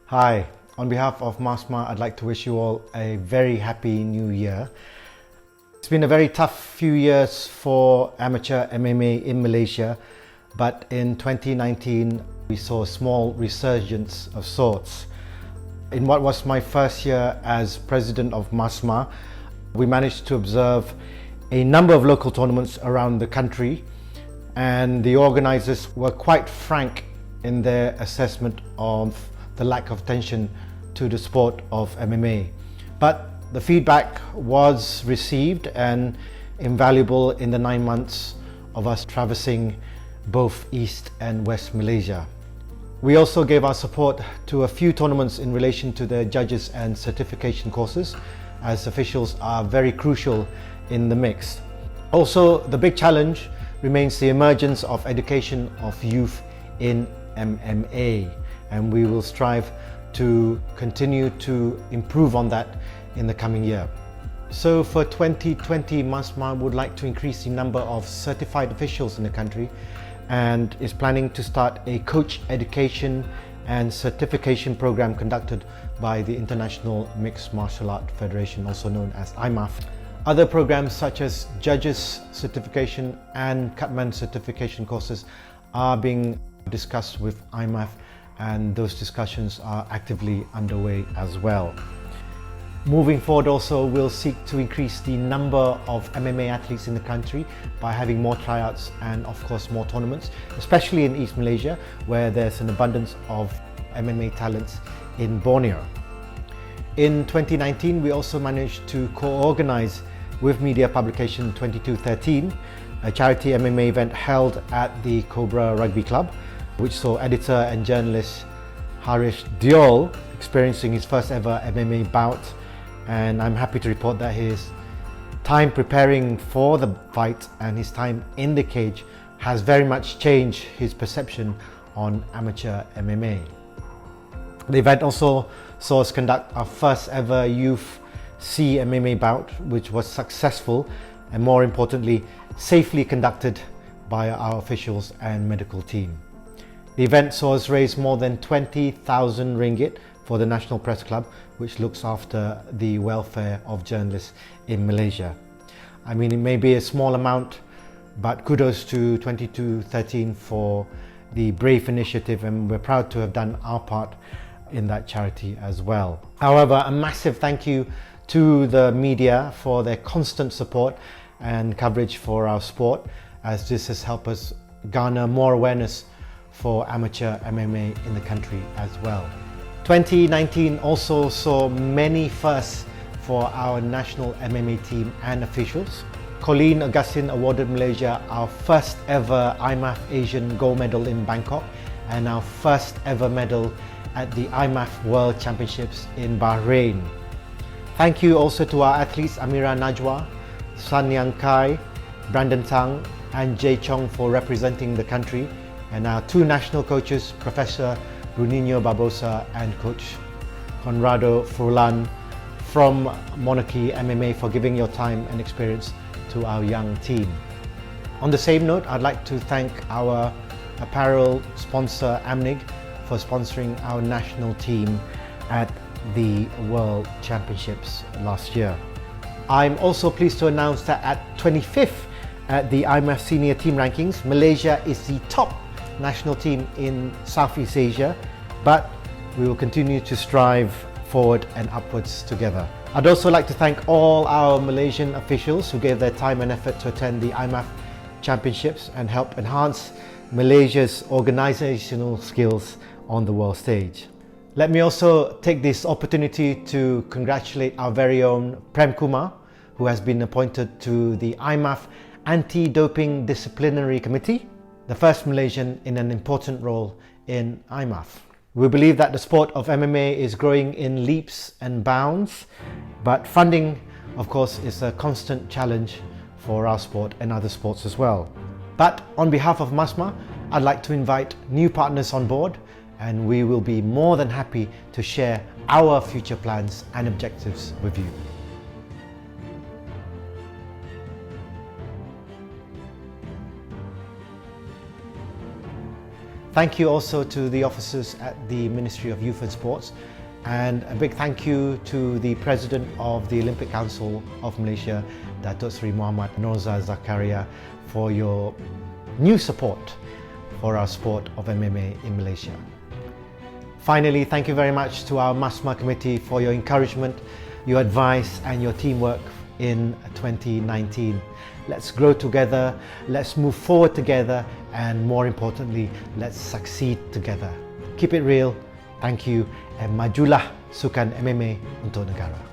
Hi, on behalf of MASMMAA, I'd like to wish you all a very happy new year. It's been a very tough few years for amateur MMA in Malaysia, but in 2019 we saw a small resurgence of sorts. In what was my first year as president of MASMMAA, we managed to observe a number of local tournaments around the country, and the organizers were quite frank in their assessment of the lack of attention to the sport of MMA. But the feedback was received and invaluable in the 9 months of us traversing both East and West Malaysia. We also gave our support to a few tournaments in relation to the judges and certification courses, as officials are very crucial in the mix. Also, the big challenge remains the emergence of education of youth in MMA, and we will strive to continue to improve on that in the coming year. So for 2020, MASMMAA would like to increase the number of certified officials in the country and is planning to start a coach education and certification program conducted by the International Mixed Martial Art Federation, also known as IMAF. Other programs such as judges certification and cutman certification courses are being discussed with IMAF, and those discussions are actively underway as well. Moving forward also, we'll seek to increase the number of MMA athletes in the country by having more tryouts and of course more tournaments, especially in East Malaysia where there's an abundance of MMA talents in Borneo. In 2019, we also managed to co-organize with media publication 2213, a charity MMA event held at the Cobra Rugby Club, which saw editor and journalist Harish Diol experiencing his first ever MMA bout, and I'm happy to report that his time preparing for the fight and his time in the cage has very much changed his perception on amateur MMA. The event also saw us conduct our first ever youth MMA bout, which was successful and, more importantly, safely conducted by our officials and medical team. The event saw us raise more than 20,000 ringgit for the National Press Club, which looks after the welfare of journalists in Malaysia. I mean, it may be a small amount, but kudos to 2213 for the brave initiative, and we're proud to have done our part in that charity as well. However, a massive thank you to the media for their constant support and coverage for our sport, as this has helped us garner more awareness for amateur MMA in the country as well. 2019 also saw many firsts for our national MMA team and officials. Colleen Augustine awarded Malaysia our first ever IMAF Asian gold medal in Bangkok and our first ever medal at the IMAF World Championships in Bahrain. Thank you also to our athletes Amira Najwa, San Yang Kai, Brandon Tang and Jay Chong for representing the country, and our two national coaches, Professor Bruninho Barbosa and Coach Conrado Furlan from Monarchy MMA for giving your time and experience to our young team. On the same note, I'd like to thank our apparel sponsor Amnig for sponsoring our national team at the World Championships last year. I'm also pleased to announce that at 25th at the IMAF Senior Team Rankings, Malaysia is the top national team in Southeast Asia, but we will continue to strive forward and upwards together. I'd also like to thank all our Malaysian officials who gave their time and effort to attend the IMAF Championships and help enhance Malaysia's organizational skills on the world stage. Let me also take this opportunity to congratulate our very own Prem Kumar, who has been appointed to the IMAF Anti-Doping Disciplinary Committee, the first Malaysian in an important role in IMAF. We believe that the sport of MMA is growing in leaps and bounds, but funding, of course, is a constant challenge for our sport and other sports as well. But on behalf of MASMMAA, I'd like to invite new partners on board, and we will be more than happy to share our future plans and objectives with you. Thank you also to the officers at the Ministry of Youth and Sports, and a big thank you to the President of the Olympic Council of Malaysia, Datuk Seri Muhammad Norza Zakaria, for your new support for our sport of MMA in Malaysia. Finally, thank you very much to our MASMMAA committee for your encouragement, your advice and your teamwork in 2019. Let's grow together, let's move forward together, and more importantly, let's succeed together. Keep it real, thank you, and majulah sukan MMA untuk negara.